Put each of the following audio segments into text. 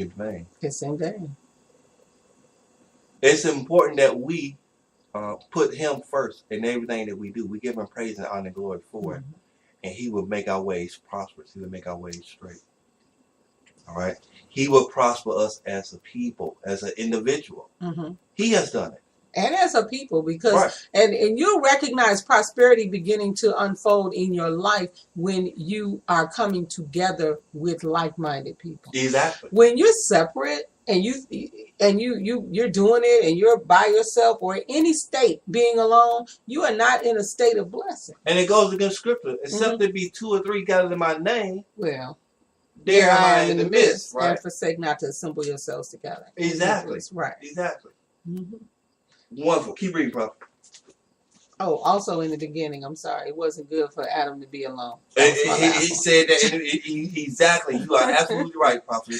It's vain. It's in vain. It's important that we put him first in everything that we do. We give him praise and honor and glory for it. And he will make our ways prosperous. He will make our ways straight. All right? He will prosper us as a people, as an individual. He has done it. And as a people, because and you'll recognize prosperity beginning to unfold in your life when you are coming together with like-minded people. Exactly. When you're separate and you're doing it and you're by yourself or in any state being alone, you are not in a state of blessing. And it goes against scripture. Except there be 2 or 3 gathered in my name. Well, there am I in the midst. Right? And forsake not to assemble yourselves together. Exactly. Right. Exactly. Wonderful. Keep reading, Prophet. Oh, also in the beginning, I'm sorry, it wasn't good for Adam to be alone. He said that exactly. You are absolutely right, Prophet.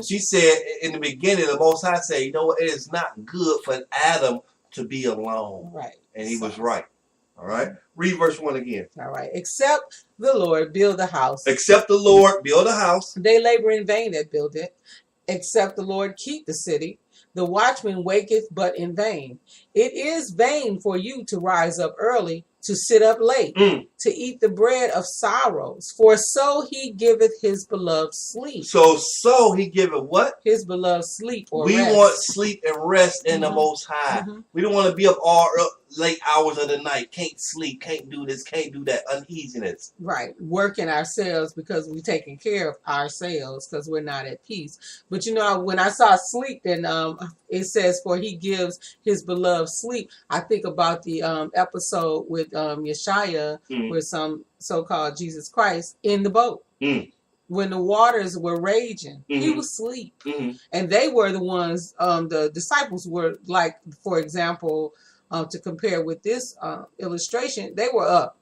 She said in the beginning, the Most High said, you know what? It is not good for Adam to be alone. Right. And he was right. All right. Read verse 1 again. All right. Except the Lord build a house. Except the Lord build a house. They labor in vain that build it. Except the Lord keep the city. The watchman waketh but in vain. It is vain for you to rise up early, to sit up late, to eat the bread of sorrows. For so he giveth his beloved sleep. So he giveth what? His beloved sleep or we rest. Want sleep and rest in the Most High. We don't want to be up all late hours of the night. Can't sleep, can't do this, can't do that. Uneasiness. Right. Working ourselves because we're taking care of ourselves because we're not at peace. But you know, when I saw sleep, and it says, for he gives his beloved sleep, I think about the episode with Yeshaya, where some so-called Jesus Christ in the boat. When the waters were raging, he was asleep. And they were the ones, the disciples were like, for example, to compare with this illustration, they were up,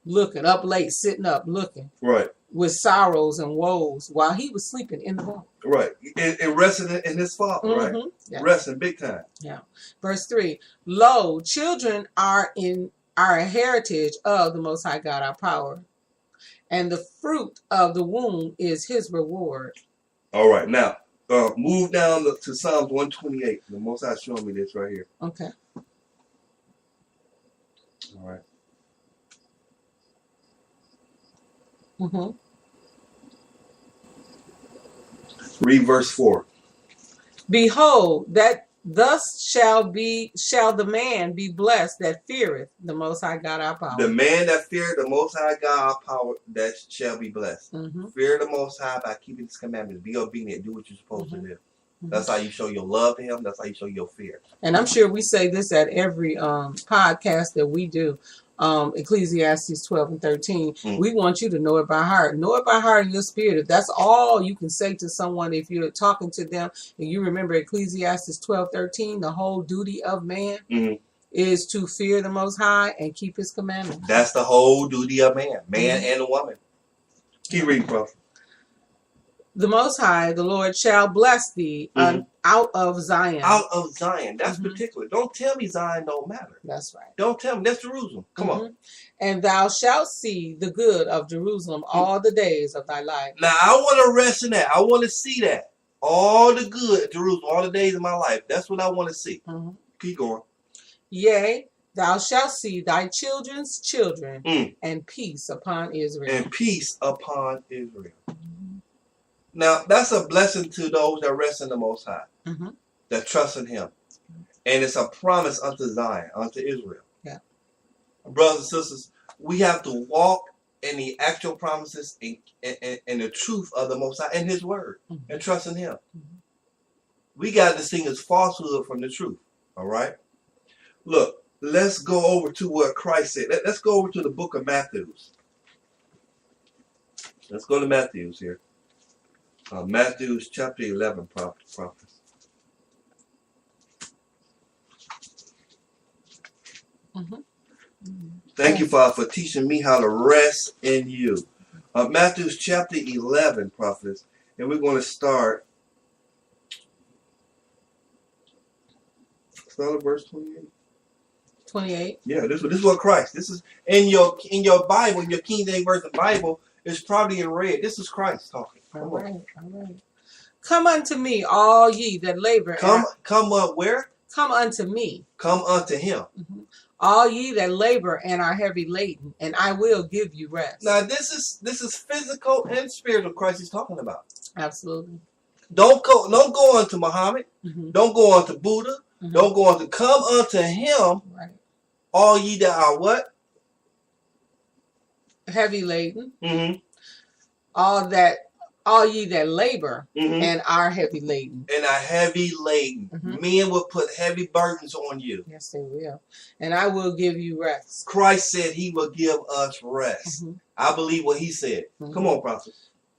looking, up late, sitting up, looking. Right. With sorrows and woes while he was sleeping in the boat. Right. And resting in his Father, right? Yeah. Resting big time. Yeah. Verse 3, lo, children are a heritage of the Most High God, our power. And the fruit of the womb is his reward. All right. Now, move down to Psalms 128. The Most High showing me this right here. Okay. All right. Read verse 4. Behold, that thus shall the man be blessed that feareth the Most High God our power. The man that feareth the Most High God our power, that shall be blessed. Fear the Most High by keeping his commandments. Be obedient. Do what you're supposed to do. That's how you show your love to him. That's how you show your fear. And I'm sure we say this at every podcast that we do. Ecclesiastes 12 and 13. We want you to know it by heart. Know it by heart in your spirit. If that's all you can say to someone, if you're talking to them, and you remember Ecclesiastes 12:13, the whole duty of man is to fear the Most High and keep his commandments. That's the whole duty of man and a woman. Keep reading, bro. The Most High, the Lord, shall bless thee out of Zion. Out of Zion. That's particular. Don't tell me Zion don't matter. That's right. Don't tell me. That's Jerusalem. Come on. And thou shalt see the good of Jerusalem all the days of thy life. Now, I want to rest in that. I want to see that. All the good of Jerusalem, all the days of my life. That's what I want to see. Keep going. Yea, thou shalt see thy children's children and peace upon Israel. And peace upon Israel. Now, that's a blessing to those that rest in the Most High, that trust in him. And it's a promise unto Zion, unto Israel. Yeah. Brothers and sisters, we have to walk in the actual promises and the truth of the Most High and his word and trust in him. We got to distinguish falsehood from the truth. All right? Look, let's go over to what Christ said. Let's go over to the book of Matthew. Let's go to Matthew here. Matthew chapter 11, prophet. Thank you, Father, for teaching me how to rest in you. Matthew chapter 11, prophets, and we're going to start at verse 28. 28. Yeah, this is what Christ. This is in your Bible, in your King James Version Bible. It's probably in red. This is Christ talking. All right. Come unto me, all ye that labor. Come up where? Come unto me. Come unto him. All ye that labor and are heavy laden, and I will give you rest. Now this is physical and spiritual Christ is talking about. Absolutely. Don't go unto Muhammad. Don't go unto Buddha. Don't go unto, come unto him. Right. All ye that are what? Heavy laden. All ye that labor and are heavy laden. And are heavy laden. Men will put heavy burdens on you. Yes, they will. And I will give you rest. Christ said he will give us rest. I believe what he said. Come on, prophet.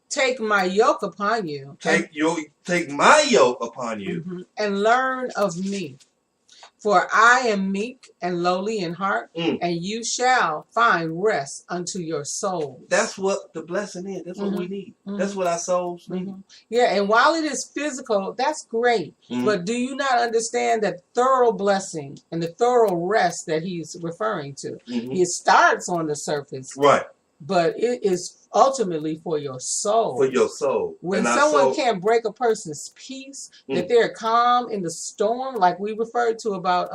Take my yoke upon you. Take my yoke upon you. And learn of me. For I am meek and lowly in heart, and you shall find rest unto your soul. That's what the blessing is. That's what we need. That's what our souls need. Yeah, and while it is physical, that's great. But do you not understand that thorough blessing and the thorough rest that he's referring to? It starts on the surface. Right. But it is ultimately for your soul. For your soul. When someone can't break a person's peace, that they're calm in the storm, like we referred to about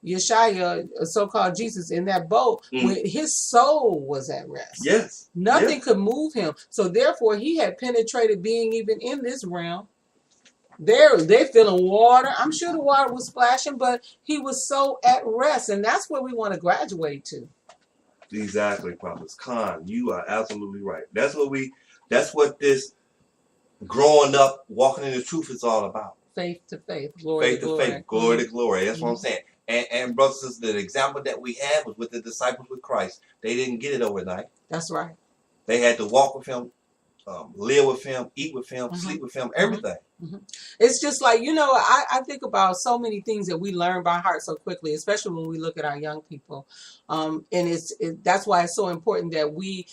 Yeshaya, so-called Jesus, in that boat, when his soul was at rest. Yes. Nothing could move him. So therefore, he had penetrated being even in this realm. They're feeling water. I'm sure the water was splashing, but he was so at rest. And that's where we want to graduate to. Exactly, Prophet Khan. You are absolutely right. That's what this growing up, walking in the truth is all about. Faith to faith, glory to glory. Faith, glory to glory. That's what I'm saying. And brothers and sisters, the example that we had was with the disciples with Christ. They didn't get it overnight. That's right. They had to walk with him, live with him, eat with him, sleep with him, everything. It's just like, I think about so many things that we learn by heart so quickly, especially when we look at our young people. And that's why it's so important that we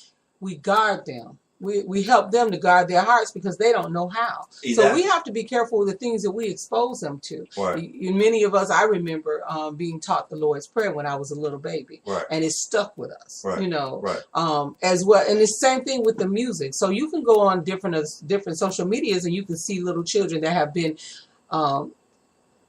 guard them. We help them to guard their hearts because they don't know how. Exactly. So we have to be careful with the things that we expose them to. Right. Many of us, I remember being taught the Lord's Prayer when I was a little baby. Right. And it stuck with us, right. Right. As well. And the same thing with the music. So you can go on different social medias and you can see little children that have been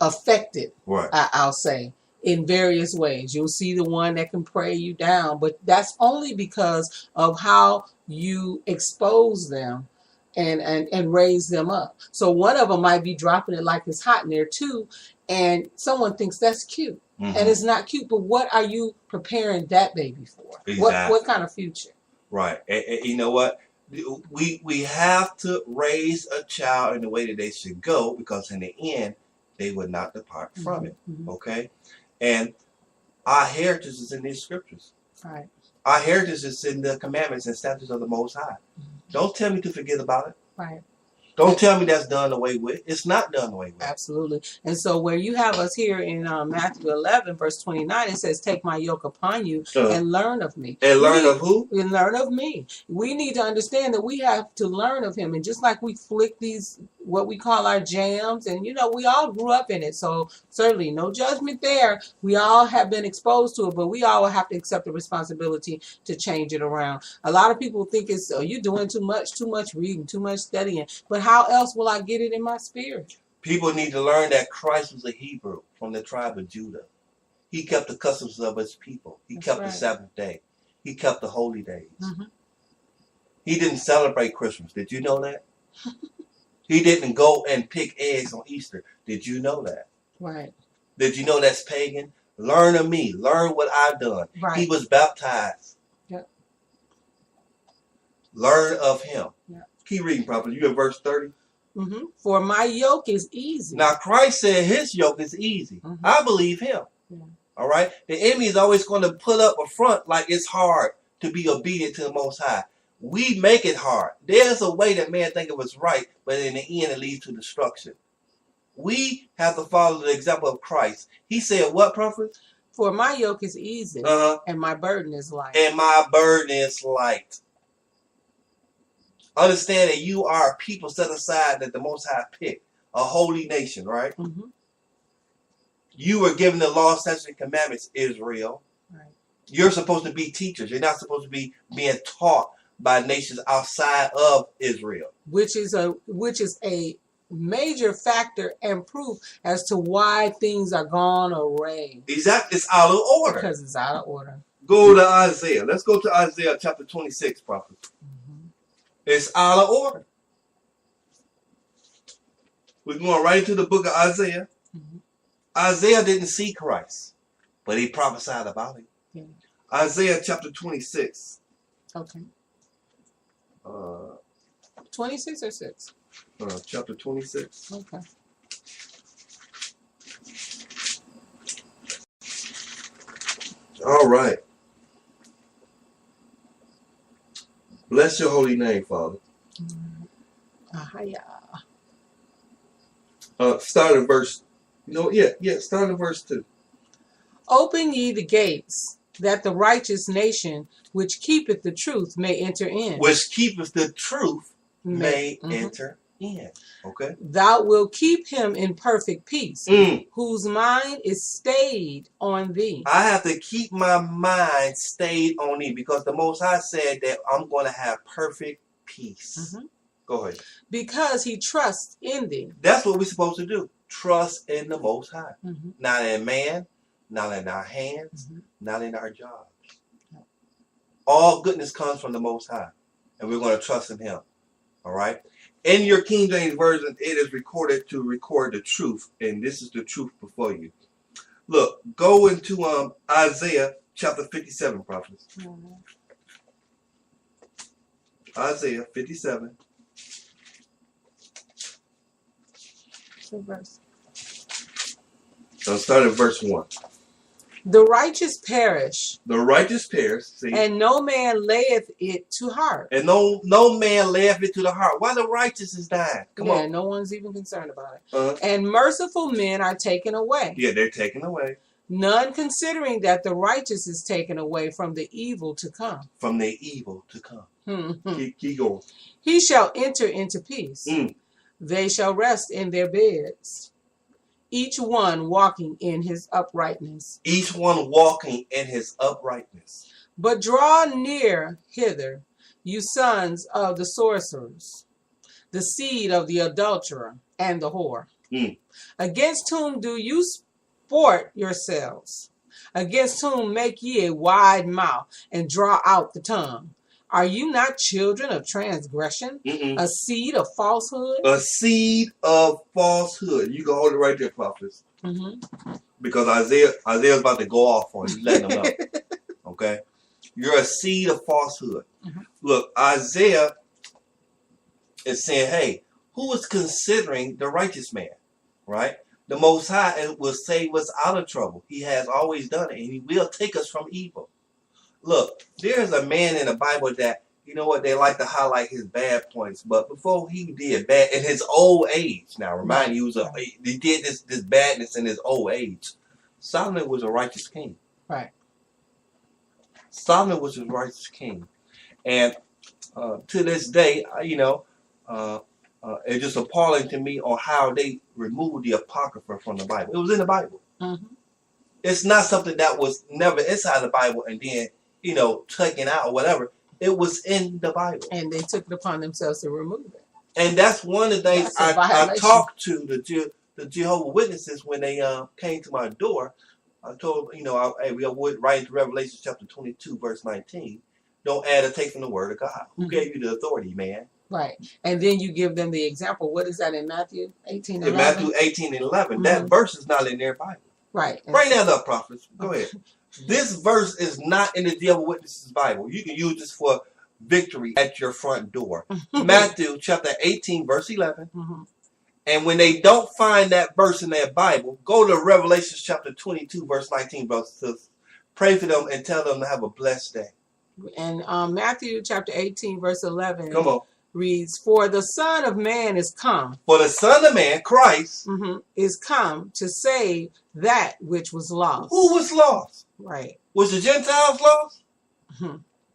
affected, right. I'll say, in various ways. You'll see the one that can pray you down, but that's only because of how you expose them and raise them up. So one of them might be dropping it like it's hot in there too, and someone thinks that's cute. And it's not cute, but what are you preparing that baby for? Exactly. What kind of future? Right. And you know what? We have to raise a child in the way that they should go, because in the end, they would not depart from it. Okay? And our heritage is in these scriptures. Right. Our heritage is in the commandments and statutes of the Most High. Don't tell me to forget about it. Right. Don't tell me that's done away with. It's not done away with. Absolutely. And so where you have us here in Matthew 11, verse 29, it says, take my yoke upon you and learn of me. And learn of who? And learn of me. We need to understand that we have to learn of him. And just like we flick these, what we call our jams, and we all grew up in it. So certainly no judgment there. We all have been exposed to it, but we all have to accept the responsibility to change it around. A lot of people think it's, you're doing too much reading, too much studying. But how else will I get it in my spirit? People need to learn that Christ was a Hebrew from the tribe of Judah. He kept the customs of his people. He kept the Sabbath day. He kept the holy days. He didn't celebrate Christmas. Did you know that? He didn't go and pick eggs on Easter. Did you know that? Right. Did you know that's pagan? Learn of me. Learn what I've done. Right. He was baptized. Yep. Learn of him. Yep. Keep reading, Prophet. You in verse 30? For my yoke is easy. Now, Christ said his yoke is easy. I believe him. Yeah. All right? The enemy is always going to put up a front like it's hard to be obedient to the Most High. We make it hard. There's a way that man think it was right, but in the end it leads to destruction. We have to follow the example of Christ. He said what, Prophet? For my yoke is easy, and my burden is light. And my burden is light. Understand that you are a people set aside that the Most High picked. A holy nation, right? You were given the law, statutes, and commandments, Israel. Right. You're supposed to be teachers. You're not supposed to be being taught by nations outside of Israel. Which is a major factor and proof as to why things are gone awry. Exactly. It's out of order. Because it's out of order. Go to Isaiah. Let's go to Isaiah chapter 26, prophet. It's out of order. We're going right into the book of Isaiah. Isaiah didn't see Christ, but he prophesied about him. Yeah. Isaiah chapter 26. Okay. 26 or 6? Chapter 26. Okay. All right. Bless your holy name, Father. AHAYAH. Start in verse. Start in verse 2. Open ye the gates, that the righteous nation which keepeth the truth may enter in. Which keepeth the truth may enter in. Okay. Thou wilt keep him in perfect peace, whose mind is stayed on thee. I have to keep my mind stayed on thee, because the Most High said that I'm going to have perfect peace. Go ahead. Because he trusts in thee. That's what we're supposed to do. Trust in the Most High. Not in man, not in our hands, not in our jobs. All goodness comes from the Most High, and we're going to trust in him. All right? In your King James Version, it is recorded to record the truth, and this is the truth before you. Look, go into Isaiah chapter 57, prophets. Isaiah 57. I'll start at verse 1. The righteous perish. The righteous perish. See? And no man layeth it to heart. And no man layeth it to the heart. Why the righteous is dying? Come on. No one's even concerned about it. And merciful men are taken away. Yeah, they're taken away. None considering that the righteous is taken away from the evil to come. From the evil to come. Keep going. He shall enter into peace. They shall rest in their beds. Each one walking in his uprightness. Each one walking in his uprightness. But draw near hither, you sons of the sorcerers, the seed of the adulterer and the whore. Against whom do you sport yourselves? Against whom make ye a wide mouth and draw out the tongue? Are you not children of transgression? A seed of falsehood? A seed of falsehood. You can hold it right there, prophets. Because Isaiah's about to go off on you. He's letting them know. Okay? You're a seed of falsehood. Look, Isaiah is saying, hey, who is considering the righteous man? Right? The Most High will save us out of trouble. He has always done it, and he will take us from evil. Look, there's a man in the Bible that, you know what, they like to highlight his bad points, but before he did bad, in his old age, now remind you, he did this badness in his old age. Solomon was a righteous king. Right. Solomon was a righteous king. And to this day, it's just appalling to me on how they removed the Apocrypha from the Bible. It was in the Bible. It's not something that was never inside the Bible and then, taken out or whatever. It was in the Bible. And they took it upon themselves to remove it. And that's one of the things I talked to the Jehovah's Witnesses when they came to my door. I told we would write into Revelation chapter 22, verse 19. Don't add or take from the word of God. Who gave you the authority, man? Right. And then you give them the example. What is that in Matthew 18 and 11? In Matthew 18 and 11. That verse is not in their Bible. Right. Bring that up, prophets. Go ahead. This verse is not in the Jehovah's Witnesses Bible. You can use this for victory at your front door. Matthew chapter 18, verse 11. And when they don't find that verse in their Bible, go to Revelation chapter 22, verse 19, brothers and sisters. Pray for them and tell them to have a blessed day. And Matthew chapter 18, verse 11. Come on. Reads, for the Son of Man is come. For the Son of Man, Christ, is come to save that which was lost. Who was lost? Right. Was the Gentiles lost?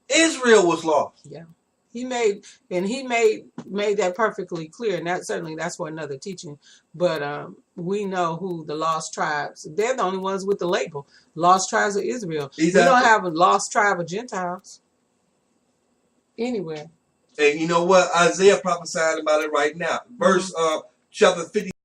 Israel was lost. Yeah. He made that perfectly clear, and that's for another teaching. But we know who the lost tribes. They're the only ones with the label. Lost tribes of Israel. Exactly. We don't have a lost tribe of Gentiles. Anywhere. And you know what? Isaiah prophesied about it right now. Verse chapter 50.